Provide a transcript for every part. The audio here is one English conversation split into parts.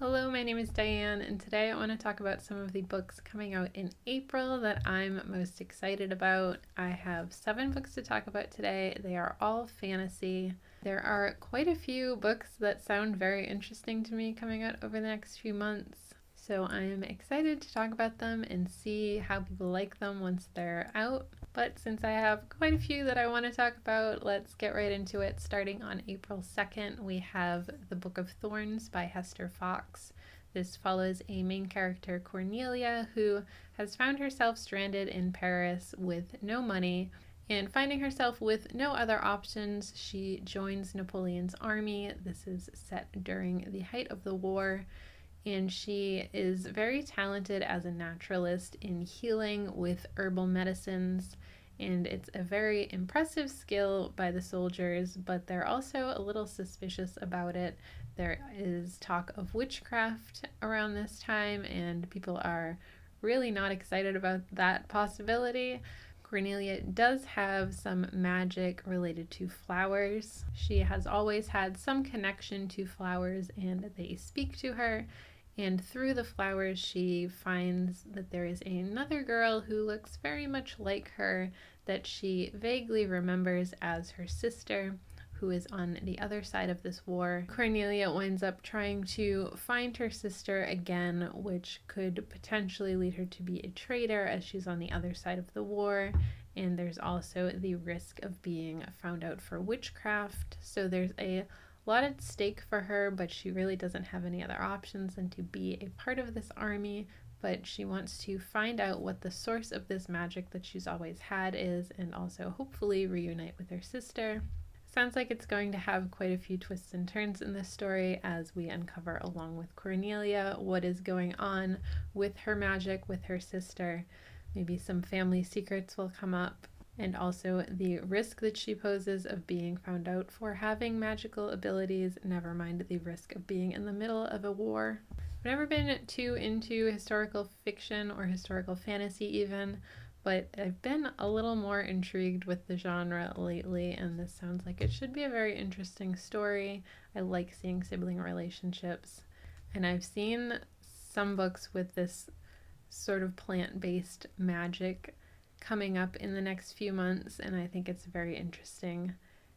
Hello, my name is Diane, and today I want to talk about some of the books coming out in April that I'm most excited about. I have 7 books to talk about today. They are all fantasy. There are quite a few books that sound very interesting to me coming out over the next few months. So I am excited to talk about them and see how people like them once they're out. But since I have quite a few that I want to talk about, let's get right into it. Starting on April 2nd, we have The Book of Thorns by Hester Fox. This follows a main character, Cornelia, who has found herself stranded in Paris with no money. And finding herself with no other options, she joins Napoleon's army. This is set during the height of the war. And she is very talented as a naturalist in healing with herbal medicines, and it's a very impressive skill by the soldiers, but they're also a little suspicious about it. There is talk of witchcraft around this time, and people are really not excited about that possibility. Cornelia does have some magic related to flowers. She has always had some connection to flowers, and they speak to her. And through the flowers, she finds that there is another girl who looks very much like her that she vaguely remembers as her sister, who is on the other side of this war. Cornelia winds up trying to find her sister again, which could potentially lead her to be a traitor as she's on the other side of the war. And there's also the risk of being found out for witchcraft. So there's a lot at stake for her, but she really doesn't have any other options than to be a part of this army. But she wants to find out what the source of this magic that she's always had is, and also hopefully reunite with her sister. Sounds like it's going to have quite a few twists and turns in this story as we uncover, along with Cornelia, what is going on with her magic, with her sister. Maybe some family secrets will come up, and also the risk that she poses of being found out for having magical abilities, never mind the risk of being in the middle of a war. I've never been too into historical fiction or historical fantasy even, but I've been a little more intrigued with the genre lately, and this sounds like it should be a very interesting story. I like seeing sibling relationships, and I've seen some books with this sort of plant-based magic coming up in the next few months, and I think it's a very interesting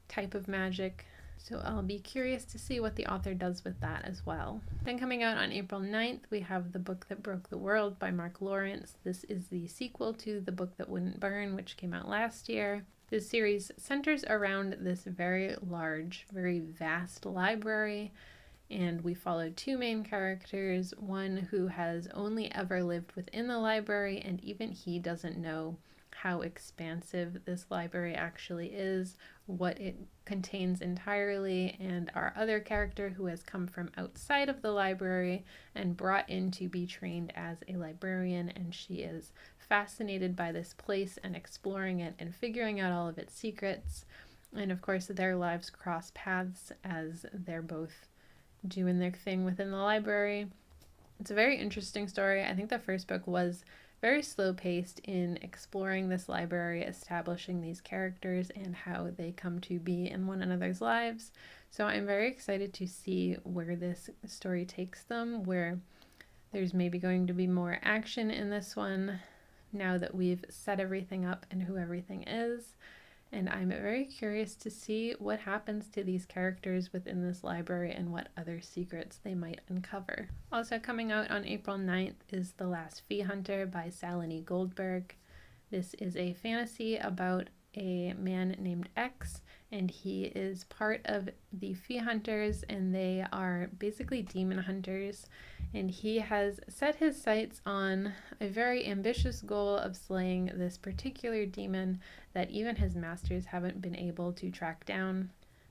type of magic. So I'll be curious to see what the author does with that as well. Then coming out on April 9th, we have The Book That Broke the World by Mark Lawrence. This is the sequel to The Book That Wouldn't Burn, which came out last year. This series centers around this very large, very vast library, and we follow 2 main characters, one who has only ever lived within the library, and even he doesn't know how expansive this library actually is, what it contains entirely, and our other character who has come from outside of the library and brought in to be trained as a librarian, and she is fascinated by this place and exploring it and figuring out all of its secrets. And of course their lives cross paths as they're both doing their thing within the library. It's a very interesting story. I think the first book was very slow-paced in exploring this library, establishing these characters and how they come to be in one another's lives. So I'm very excited to see where this story takes them, where there's maybe going to be more action in this one now that we've set everything up and who everything is. And I'm very curious to see what happens to these characters within this library and what other secrets they might uncover. Also coming out on April 9th is The Last Fee Hunter by Salini Goldberg. This is a fantasy about a man named X, and he is part of the Fee Hunters, and they are basically demon hunters. And he has set his sights on a very ambitious goal of slaying this particular demon that even his masters haven't been able to track down.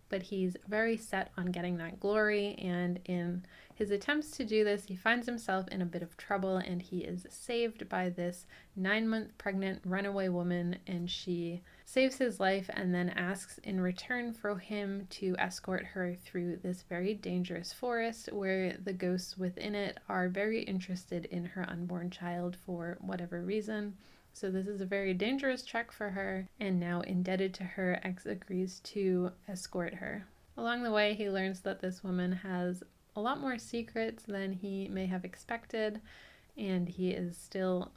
But he's very set on getting that glory, and in his attempts to do this, he finds himself in a bit of trouble, and he is saved by this 9-month pregnant runaway woman, and she saves his life and then asks in return for him to escort her through this very dangerous forest where the ghosts within it are very interested in her unborn child for whatever reason. So this is a very dangerous trek for her, and now indebted to her, X agrees to escort her. Along the way, he learns that this woman has a lot more secrets than he may have expected, and he is still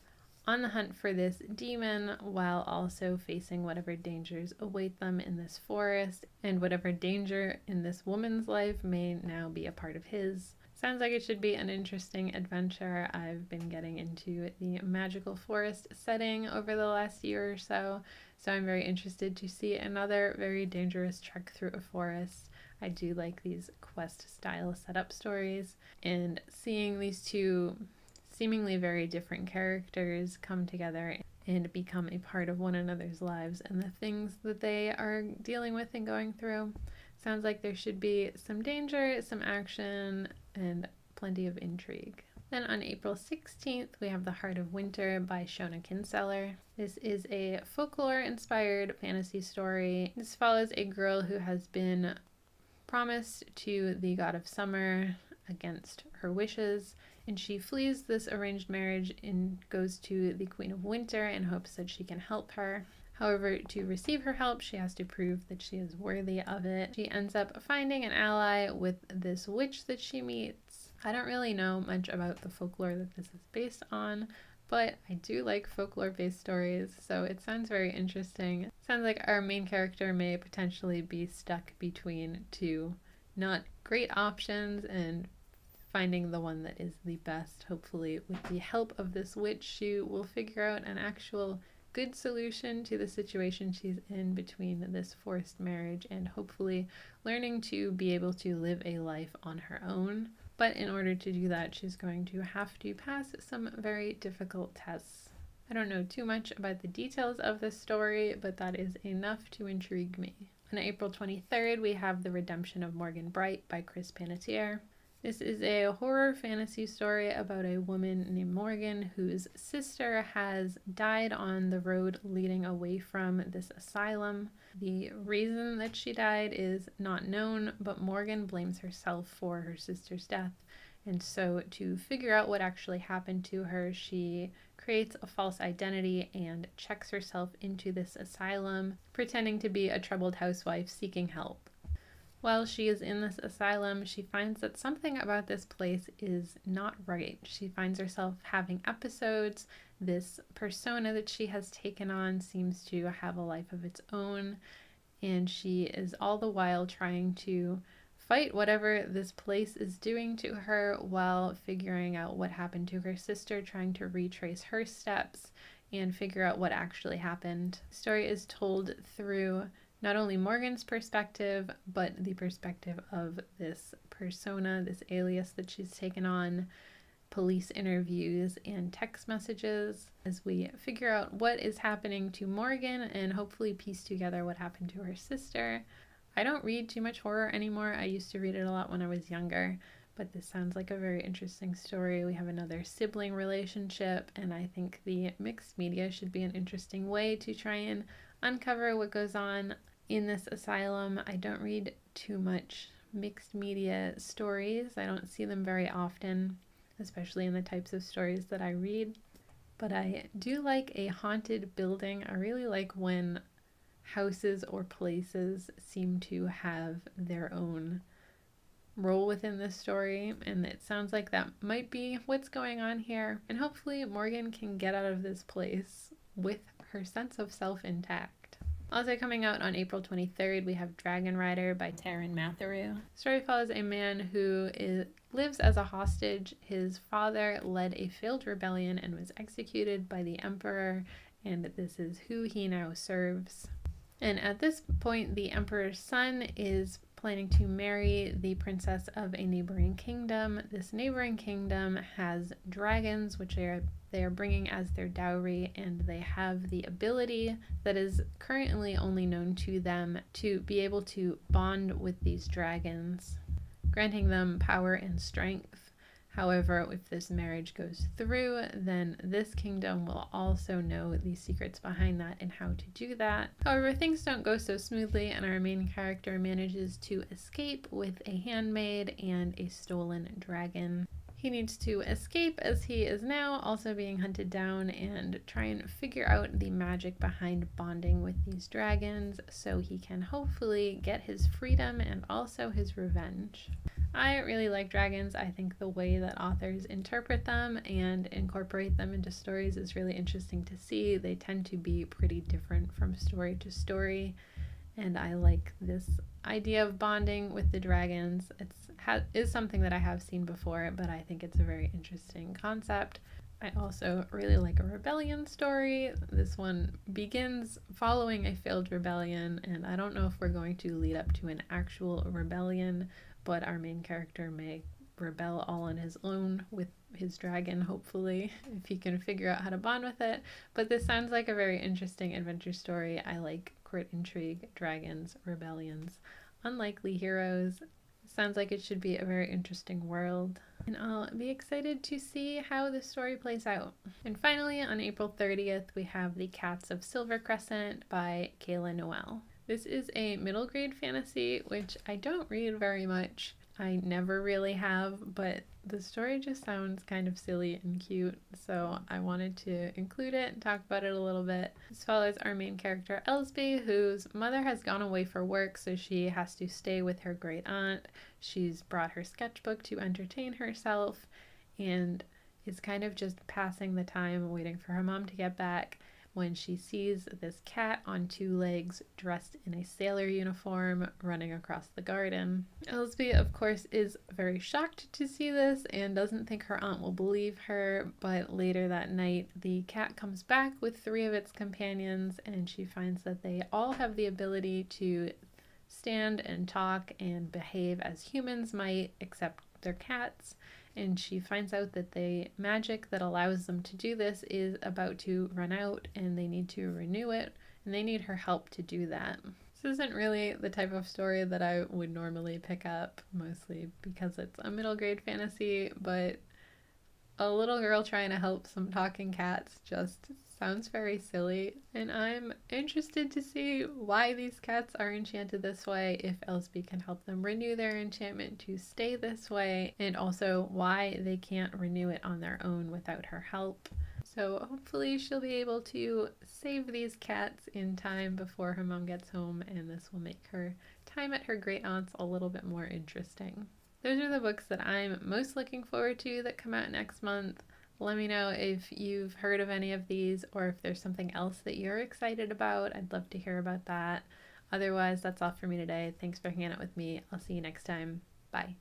on the hunt for this demon while also facing whatever dangers await them in this forest, and whatever danger in this woman's life may now be a part of his. Sounds like it should be an interesting adventure. I've been getting into the magical forest setting over the last year or so I'm very interested to see another very dangerous trek through a forest. I do like these quest-style setup stories, and seeing these two seemingly very different characters come together and become a part of one another's lives and the things that they are dealing with and going through. Sounds like there should be some danger, some action, and plenty of intrigue. Then on April 16th, we have The Heart of Winter by Shona Kinseller. This is a folklore-inspired fantasy story. This follows a girl who has been promised to the god of summer against her wishes, and she flees this arranged marriage and goes to the Queen of Winter in hopes that she can help her. However, to receive her help, she has to prove that she is worthy of it. She ends up finding an ally with this witch that she meets. I don't really know much about the folklore that this is based on, but I do like folklore-based stories, so it sounds very interesting. It sounds like our main character may potentially be stuck between two not great options and finding the one that is the best. Hopefully, with the help of this witch, she will figure out an actual good solution to the situation she's in between this forced marriage, and hopefully learning to be able to live a life on her own. But in order to do that, she's going to have to pass some very difficult tests. I don't know too much about the details of this story, but that is enough to intrigue me. On April 23rd, we have The Redemption of Morgan Bright by Chris Panettiere. This is a horror fantasy story about a woman named Morgan whose sister has died on the road leading away from this asylum. The reason that she died is not known, but Morgan blames herself for her sister's death. And so to figure out what actually happened to her, she creates a false identity and checks herself into this asylum, pretending to be a troubled housewife seeking help. While she is in this asylum, she finds that something about this place is not right. She finds herself having episodes. This persona that she has taken on seems to have a life of its own, and she is all the while trying to fight whatever this place is doing to her while figuring out what happened to her sister, trying to retrace her steps and figure out what actually happened. The story is told through not only Morgan's perspective, but the perspective of this persona, this alias that she's taken on, police interviews, and text messages as we figure out what is happening to Morgan and hopefully piece together what happened to her sister. I don't read too much horror anymore. I used to read it a lot when I was younger, but this sounds like a very interesting story. We have another sibling relationship, and I think the mixed media should be an interesting way to try and uncover what goes on in this asylum. I don't read too much mixed media stories. I don't see them very often, especially in the types of stories that I read. But I do like a haunted building. I really like when houses or places seem to have their own role within this story, and it sounds like that might be what's going on here. And hopefully Morgan can get out of this place with her sense of self intact. Also coming out on April 23rd, we have Dragon Rider by Taryn Matheru. The story follows a man who lives as a hostage. His father led a failed rebellion and was executed by the Emperor, and this is who he now serves. And at this point, the Emperor's son is planning to marry the princess of a neighboring kingdom. This neighboring kingdom has dragons, which they are bringing as their dowry, and they have the ability that is currently only known to them to be able to bond with these dragons, granting them power and strength. However, if this marriage goes through, then this kingdom will also know the secrets behind that and how to do that. However, things don't go so smoothly, and our main character manages to escape with a handmaid and a stolen dragon. He needs to escape as he is now also being hunted down and try and figure out the magic behind bonding with these dragons so he can hopefully get his freedom and also his revenge. I really like dragons. I think the way that authors interpret them and incorporate them into stories is really interesting to see. They tend to be pretty different from story to story, and I like this idea of bonding with the dragons. Is something that I have seen before, but I think it's a very interesting concept. I also really like a rebellion story. This one begins following a failed rebellion, and I don't know if we're going to lead up to an actual rebellion, but our main character may rebel all on his own with his dragon, hopefully, if he can figure out how to bond with it. But this sounds like a very interesting adventure story. I like court intrigue, dragons, rebellions, unlikely heroes. Sounds like it should be a very interesting world, and I'll be excited to see how the story plays out. And finally, on April 30th, we have The Cats of Silver Crescent by Kayla Noel. This is a middle grade fantasy, which I don't read very much. I never really have, but the story just sounds kind of silly and cute, so I wanted to include it and talk about it a little bit. This follows our main character, Elsby, whose mother has gone away for work, so she has to stay with her great aunt. She's brought her sketchbook to entertain herself and is kind of just passing the time waiting for her mom to get back when she sees this cat on two legs dressed in a sailor uniform running across the garden. Elsby, of course, is very shocked to see this and doesn't think her aunt will believe her, but later that night the cat comes back with three of its companions, and she finds that they all have the ability to stand and talk and behave as humans might, except they're cats. And she finds out that the magic that allows them to do this is about to run out, and they need to renew it, and they need her help to do that. This isn't really the type of story that I would normally pick up, mostly because it's a middle grade fantasy, but a little girl trying to help some talking cats just sounds very silly, and I'm interested to see why these cats are enchanted this way, if Elsby can help them renew their enchantment to stay this way, and also why they can't renew it on their own without her help. So hopefully she'll be able to save these cats in time before her mom gets home, and this will make her time at her great aunt's a little bit more interesting. Those are the books that I'm most looking forward to that come out next month. Let me know if you've heard of any of these or if there's something else that you're excited about. I'd love to hear about that. Otherwise, that's all for me today. Thanks for hanging out with me. I'll see you next time. Bye.